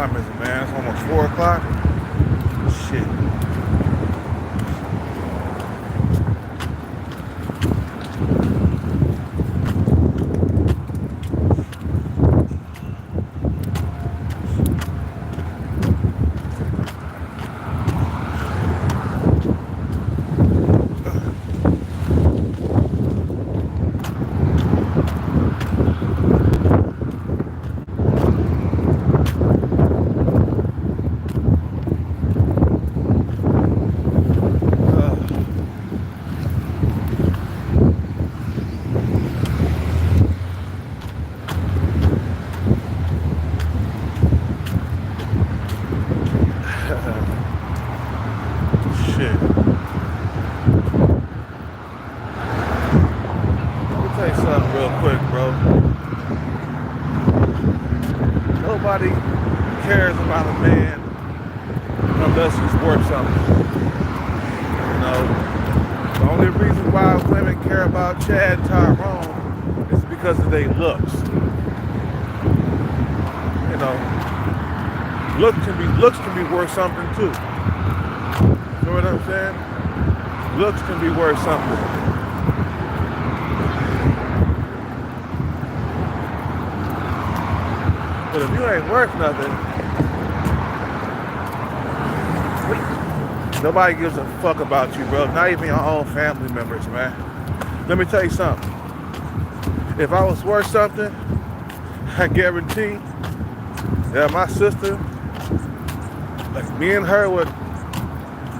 time is it, man? It's almost 4 o'clock. Shit. Shit. Let me tell you something real quick, bro. Nobody cares about a man unless he's worth something. You know, the only reason why women care about Chad and Tyrone is because of their looks. You know, looks can be worth something too. You know what I'm saying? Looks can be worth something. But if you ain't worth nothing, nobody gives a fuck about you, bro. Not even your own family members, man. Let me tell you something. If I was worth something, I guarantee that my sister, like me and her would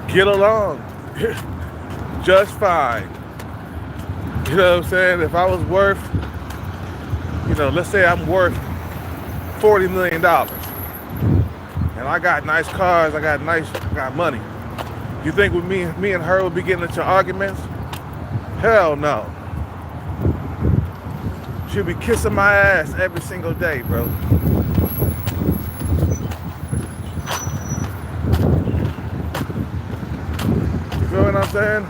get along just fine. You know what I'm saying? If I was worth, let's say I'm worth $40 million and I got nice cars, I got money. You think with me and her would be getting into arguments? Hell no. She'll be kissing my ass every single day, bro. You feel what I'm saying?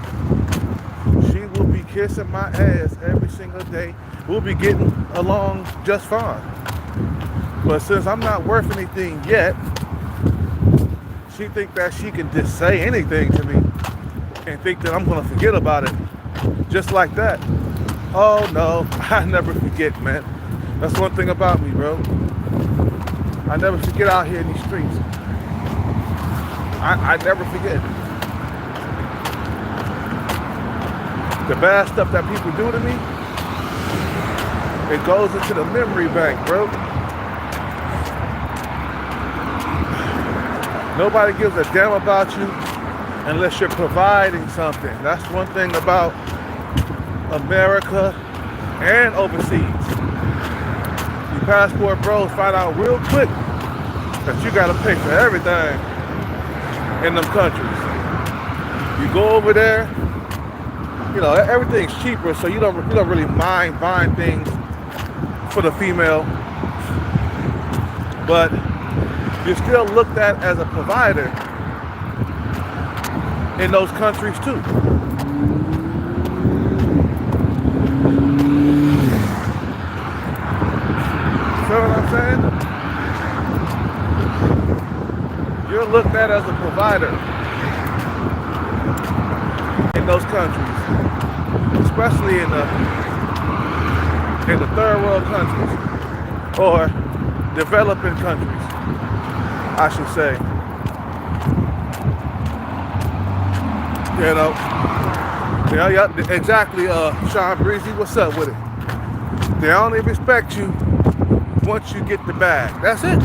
She will be kissing my ass every single day. We'll be getting along just fine. But since I'm not worth anything yet, she think that she can just say anything to me and think that I'm gonna forget about it just like that. Oh no, I never forget, man. That's one thing about me, bro. I never forget out here in these streets. I never forget. The bad stuff that people do to me, it goes into the memory bank, bro. Nobody gives a damn about you unless you're providing something. That's one thing about America and overseas. You passport bros find out real quick that you gotta pay for everything in them countries. You go over there, everything's cheaper, so you don't really mind buying things for the female, but you're still looked at as a provider in those countries too. Feel what I'm saying? You're looked at as a provider in those countries, especially in the third world countries or developing countries, I should say. Yeah, exactly. Sean Breezy, what's up with it? They only respect you once you get the bag. That's it.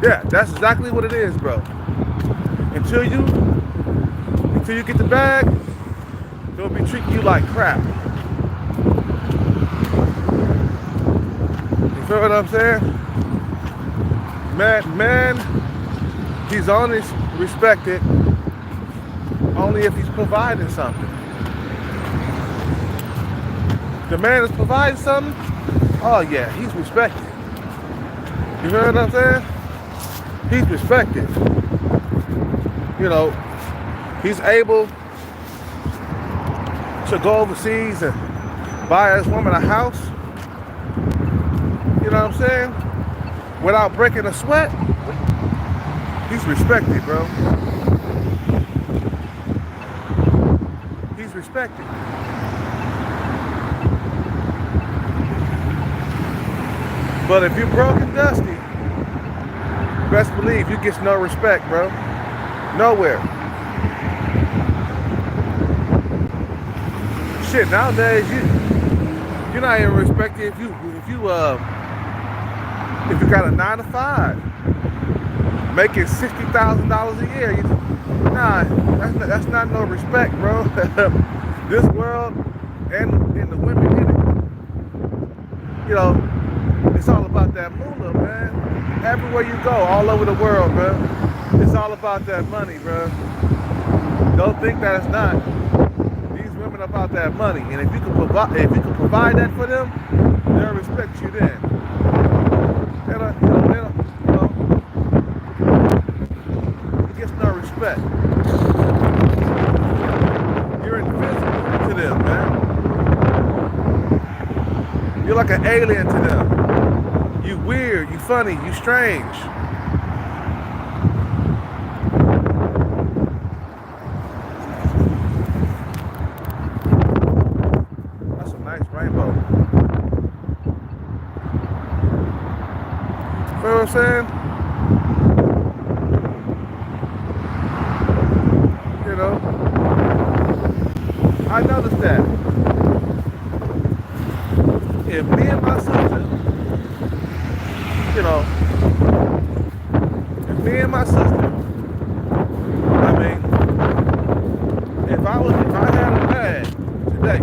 Yeah, that's exactly what it is, bro. Until you get the bag, they'll be treating you like crap. You feel what I'm saying? Man, he's only respected only if he's providing something. The man is providing something, oh yeah, he's respected. You know what I'm saying? He's respected. He's able to go overseas and buy his woman a house. You know what I'm saying? without breaking a sweat, he's respected, bro. He's respected. But if you're broke and dusty, best believe you get no respect, bro. Nowhere. Shit, nowadays you're not even respected if you got a 9 to 5, making $60,000 a year. That's not no respect, bro. This world and the women in it, it's all about that moolah, man. Everywhere you go, all over the world, bro, it's all about that money, bro. Don't think that it's not. These women are about that money, and if you can provide that for them, they'll respect you then. It gets no respect. You're invisible to them, man. You're like an alien to them. You weird, you funny, you strange. That's a nice rainbow. You know what I'm saying? I noticed that. If me and my sister, if I had a bag today,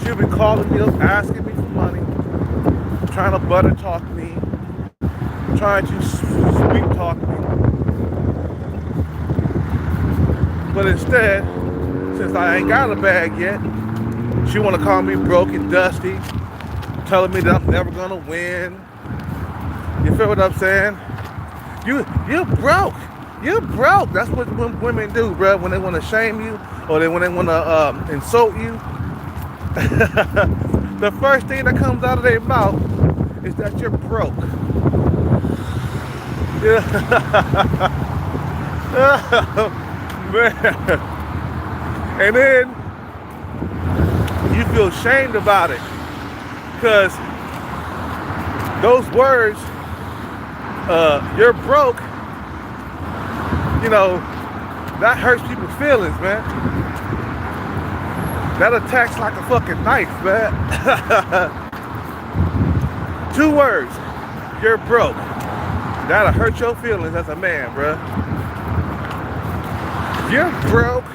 she'd be calling me up, asking me for money, trying to butter talk me, trying to sweet talk me. But instead, since I ain't got a bag yet, she want to call me broke and dusty, telling me that I'm never gonna win. You feel what I'm saying? You're broke. You're broke. That's what women do, bro. When they want to shame you or when they want to insult you, the first thing that comes out of their mouth is that you're broke. Yeah. Man. And then you feel shamed about it because those words, you're broke, that hurts people's feelings, man. That attacks like a fucking knife, man. 2 words, you're broke. That'll hurt your feelings as a man, bruh. You're broke.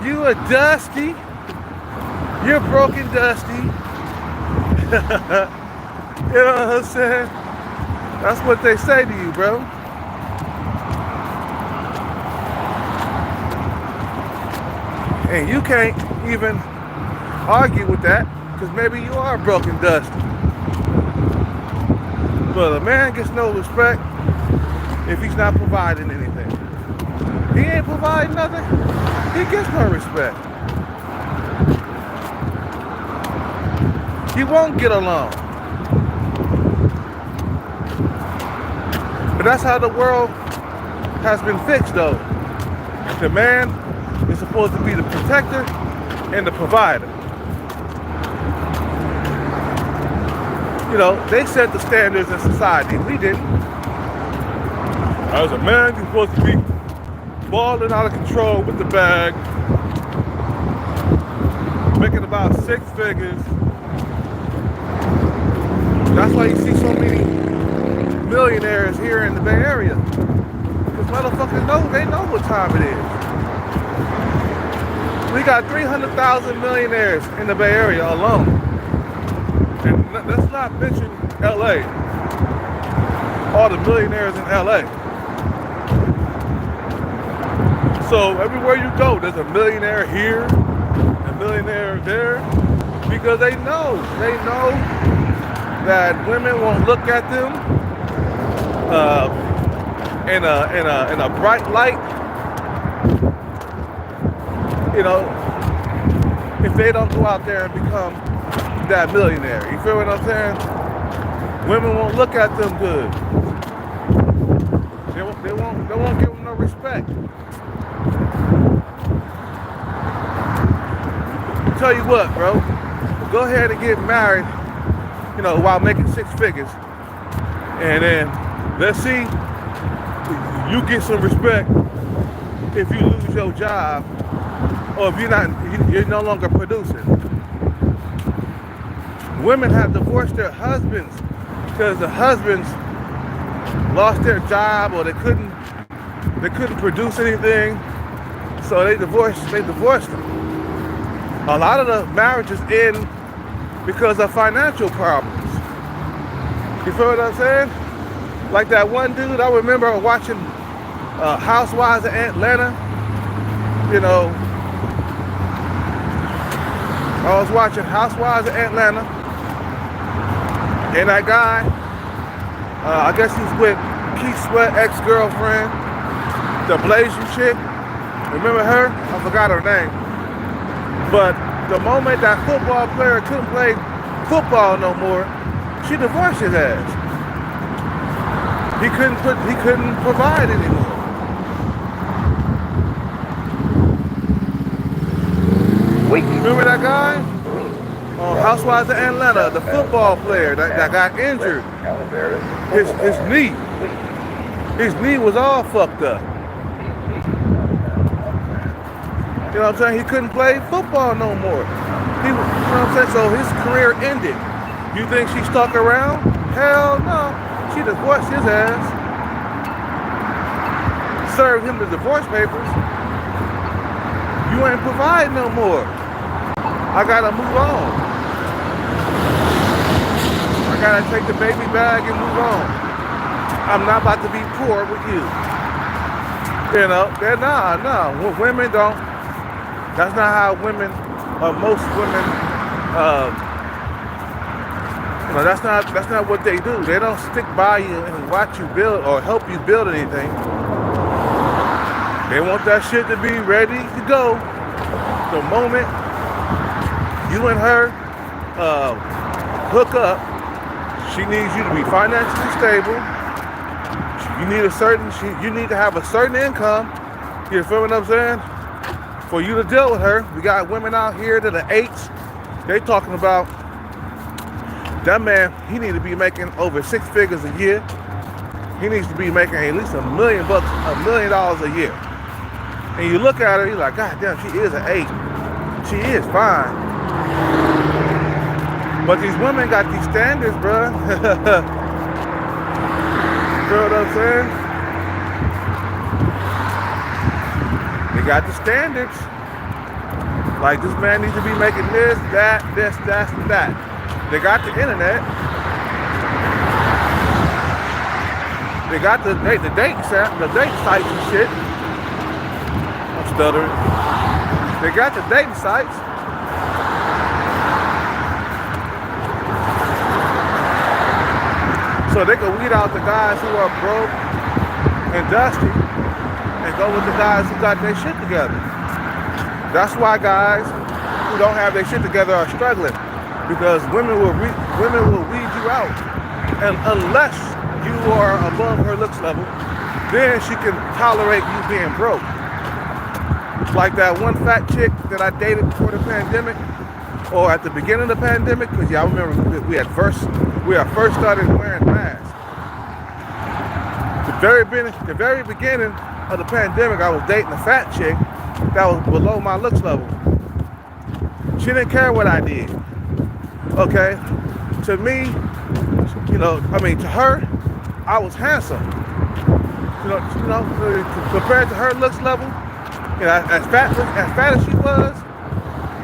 You are dusty. You're broke and dusty. You know what I'm saying? That's what they say to you, bro. And you can't even argue with that because maybe you are broke and dusty. But a man gets no respect if he's not providing anything. He ain't providing nothing, he gets no respect. He won't get along. But that's how the world has been fixed, though. The man is supposed to be the protector and the provider. They set the standards in society. We didn't. As a man, you're supposed to be balling out of control with the bag, making about 6 figures. That's why you see so many millionaires here in the Bay Area. Because motherfuckers they know what time it is. We got 300,000 millionaires in the Bay Area alone. And let's not mention LA. All the millionaires in LA. So everywhere you go, there's a millionaire here, a millionaire there, because they know that women won't look at them in a bright light. If they don't go out there and become that millionaire. You feel what I'm saying? Women won't look at them good. They won't give them no respect. Tell you what, bro. Go ahead and get married, while making six figures. And then let's see you get some respect if you lose your job or if you're no longer producing. Women have divorced their husbands because the husbands lost their job or they couldn't produce anything, so they divorced them. A lot of the marriages end because of financial problems. You feel what I'm saying? Like that one dude, I remember watching Housewives of Atlanta. I was watching Housewives of Atlanta, and that guy, I guess he's with Keith Sweat ex-girlfriend, the Blasian chick. Remember her? I forgot her name. But the moment that football player couldn't play football no more, she divorced his ass. He couldn't provide anymore. Remember that guy on Housewives of Atlanta, the football player that got injured? His knee was all fucked up. You know what I'm saying? He couldn't play football no more. You know what I'm saying? So his career ended. You think she stuck around? Hell no. She divorced his ass. Served him the divorce papers. You ain't providing no more. I gotta move on. I gotta take the baby bag and move on. I'm not about to be poor with you. No. Women don't. That's not how women, most women, that's not what they do. They don't stick by you and watch you build or help you build anything. They want that shit to be ready to go. The moment you and her hook up, she needs you to be financially stable. You need to have a certain income. You feel what I'm saying? For you to deal with her. We got women out here that are eights. They talking about that man, he need to be making over six figures a year. He needs to be making at least $1 million a year. And you look at her, you're like, God damn, she is an 8. She is fine. But these women got these standards, bruh. You know what I'm saying? They got the standards. Like, this man needs to be making this, that, and that. They got the internet. They got the dating sites and shit. I'm stuttering. They got the dating sites. So they can weed out the guys who are broke and dusty and go with the guys who got their shit together. That's why guys who don't have their shit together are struggling, because women will weed you out, and unless you are above her looks level, then she can tolerate you being broke. Like that one fat chick that I dated before the pandemic, or at the beginning of the pandemic, because y'all remember we had first started wearing masks. The very beginning of the pandemic, I was dating a fat chick that was below my looks level. She didn't care what I did. Okay? To me, to her, I was handsome. Compared to her looks level, as fat as she was,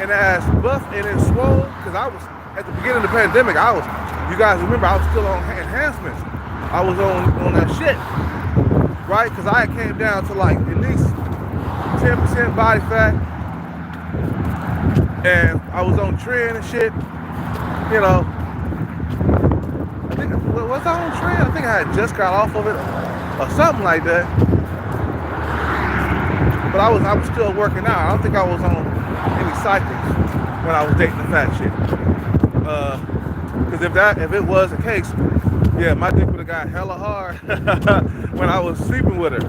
and as buff and as swole, because I was, at the beginning of the pandemic, you guys remember, I was still on enhancements. I was on that shit, right? Because I came down to like at least 10% body fat, and I was on trend and shit. Was I on trend? I think I had just got off of it, or something like that. But I was still working out. I don't think I was on any cycles when I was dating the fat chick. Because if it was the case, yeah, my dick would have got hella hard when I was sleeping with her.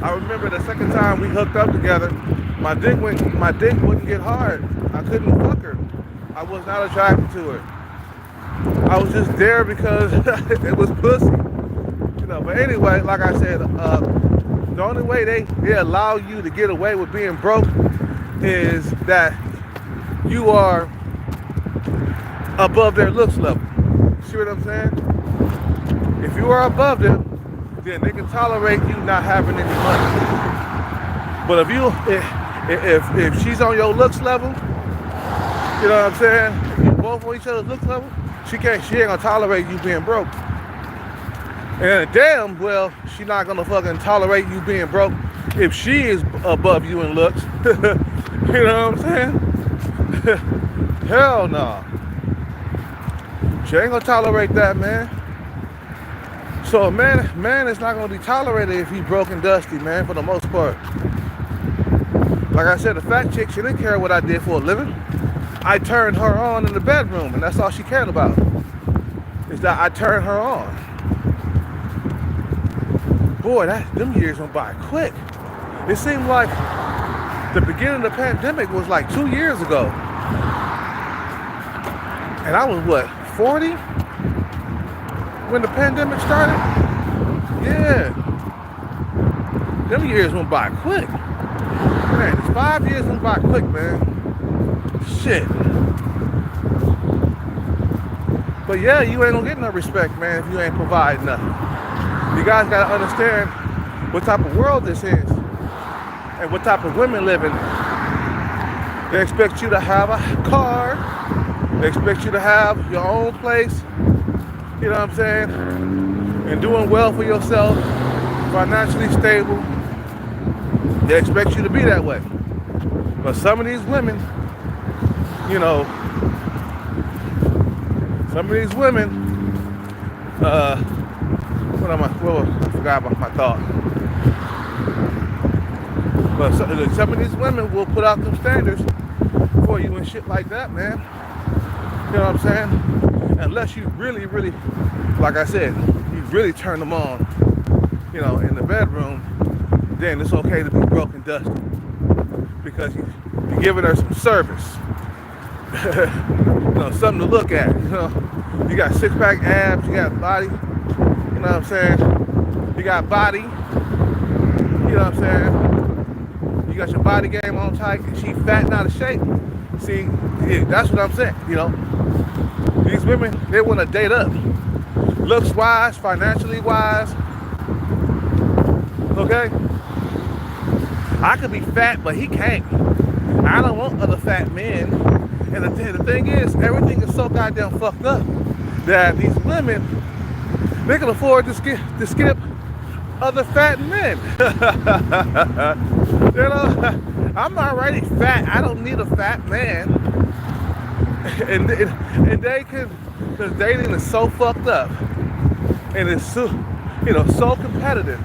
I remember the second time we hooked up together, my dick wouldn't get hard. I couldn't fuck her. I was not attracted to her. I was just there because it was pussy. But anyway, like I said, the only way they allow you to get away with being broke is that you are above their looks level. See what I'm saying? If you are above them, then they can tolerate you not having any money. But if she's on your looks level, you know what I'm saying? If you both on each other's looks level, she ain't gonna tolerate you being broke. And damn well, she not gonna fucking tolerate you being broke if she is above you in looks. You know what I'm saying? Hell no. She ain't gonna tolerate that, man. So a man is not gonna be tolerated if he's broke and dusty, man, for the most part. Like I said, the fat chick, she didn't care what I did for a living. I turned her on in the bedroom, and that's all she cared about. Is that I turned her on. Boy, them years went by quick. It seemed like the beginning of the pandemic was like 2 years ago. And I was what, 40? When the pandemic started? Yeah. Them years went by quick. Man, 5 years went by quick, man. Shit. But yeah, you ain't gonna get no respect, man, if you ain't providing nothing. You guys gotta understand what type of world this is and what type of women live in it. They expect you to have a car. They expect you to have your own place. You know what I'm saying? And doing well for yourself, financially stable. They expect you to be that way. But some of these women, I forgot about my thought. But some of these women will put out them standards for you and shit like that, man. You know what I'm saying? Unless you really, really, like I said, you really turn them on, in the bedroom, then it's okay to be broke and dusty. Because you're giving her some service. Something to look at. You got six-pack abs, you got body, you know what I'm saying? You got body, you know what I'm saying? You got your body game on tight, and she fat and out of shape. See, yeah, that's what I'm saying, These women, they want to date up. Looks-wise, financially-wise, okay? I could be fat, but he can't. I don't want other fat men. And the thing is, everything is so goddamn fucked up that these women, they can afford to skip other fat men. I'm already fat. I don't need a fat man. And they can, because dating is so fucked up, and it's so, so competitive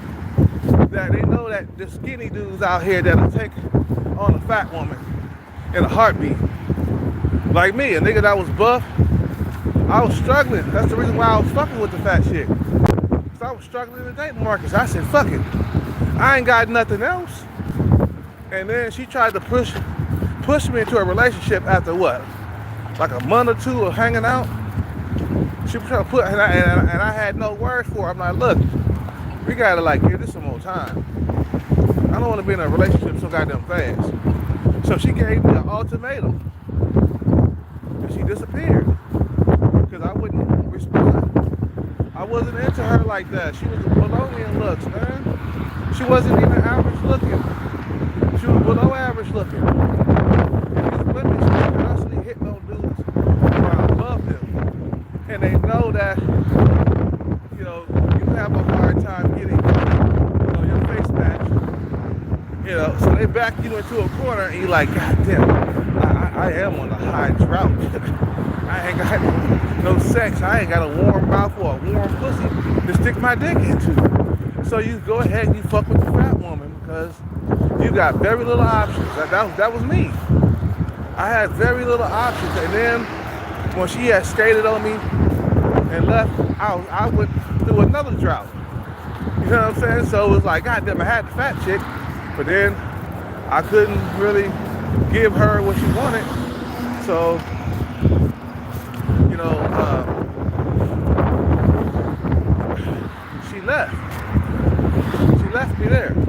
that they know that the skinny dudes out here that'll take on a fat woman in a heartbeat. Like me, a nigga that was buff, I was struggling. That's the reason why I was fucking with the fat chick. So I was struggling in the dating market. So I said, fuck it. I ain't got nothing else. And then she tried to push me into a relationship after what? Like a month or two of hanging out. She was trying to and I had no words for her. I'm like, look, we gotta give this some more time. I don't want to be in a relationship so goddamn fast. So she gave me an ultimatum. And she disappeared. Because I wouldn't respond. I wasn't into her like that. She was below me in looks, man. She wasn't even average looking. She was below average looking. And these women, she constantly hitting on dudes who are above them. And they know that, you have a hard time getting, your face matched. So they back you into a corner and you're like, God damn, I am on a high drought. I ain't got no sex. I ain't got a warm mouth or a warm pussy to stick my dick into. So you go ahead and you fuck with the fat woman because you got very little options. That was me. I had very little options. And then when she had skated on me and left, I went through another drought. You know what I'm saying? So it was like, goddamn, I had the fat chick, but then I couldn't really give her what she wanted. So, you know, she left. She left me there. You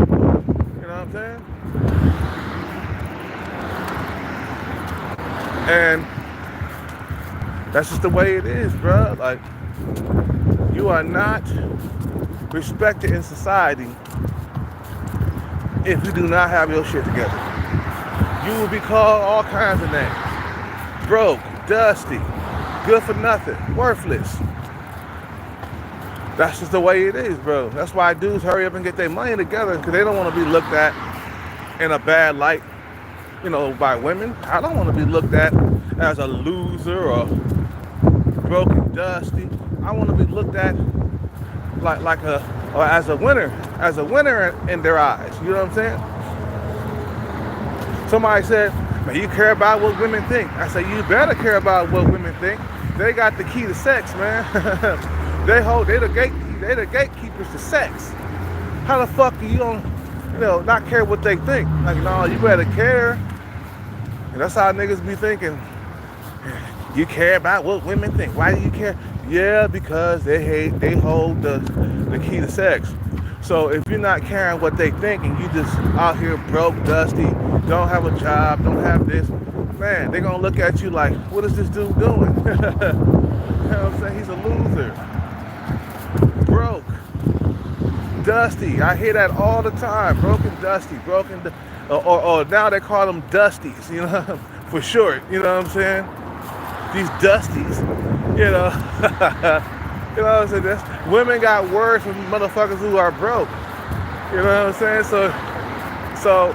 know what I'm saying? And that's just the way it is, bro. Like, you are not respected in society if you do not have your shit together. You will be called all kinds of names. Broke, dusty, good for nothing, worthless. That's just the way it is, bro. That's why dudes hurry up and get their money together, because they don't want to be looked at in a bad light, you know, by women. I don't want to be looked at as a loser or broken, dusty. I want to be looked at as a winner in their eyes. You know what I'm saying? Somebody said, man, you care about what women think. I said, you better care about what women think. They got the key to sex, man. they the gatekeepers to sex. How the fuck do you don't, not care what they think? Like, no, you better care. And that's how niggas be thinking. You care about what women think. Why do you care? Yeah, because they hold the key to sex. So if you're not caring what they think and you just out here broke, dusty, don't have a job, don't have this, man, they're gonna look at you like, what is this dude doing? You know what I'm saying? He's a loser. Broke. Dusty. I hear that all the time. Broken, dusty, or now they call them dusties, you know, for short. You know what I'm saying? These dusties, you know. You know what I'm saying? Women got words from motherfuckers who are broke. You know what I'm saying? So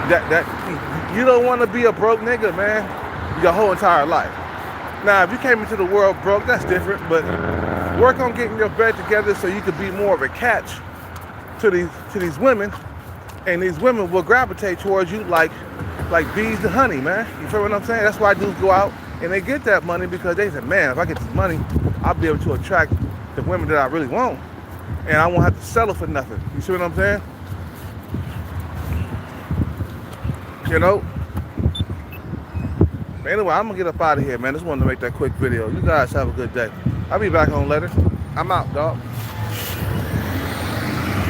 that you don't want to be a broke nigga, man, your whole entire life. Now, if you came into the world broke, that's different, but work on getting your bread together so you could be more of a catch to these women, and these women will gravitate towards you like bees to honey, man. You feel what I'm saying? That's why dudes go out and they get that money, because they say, man, if I get this money, I'll be able to attract the women that I really want, and I won't have to settle for nothing. You see what I'm saying? You know? Anyway, I'm gonna get up out of here, man. Just wanted to make that quick video. You guys have a good day. I'll be back on later. I'm out, dog.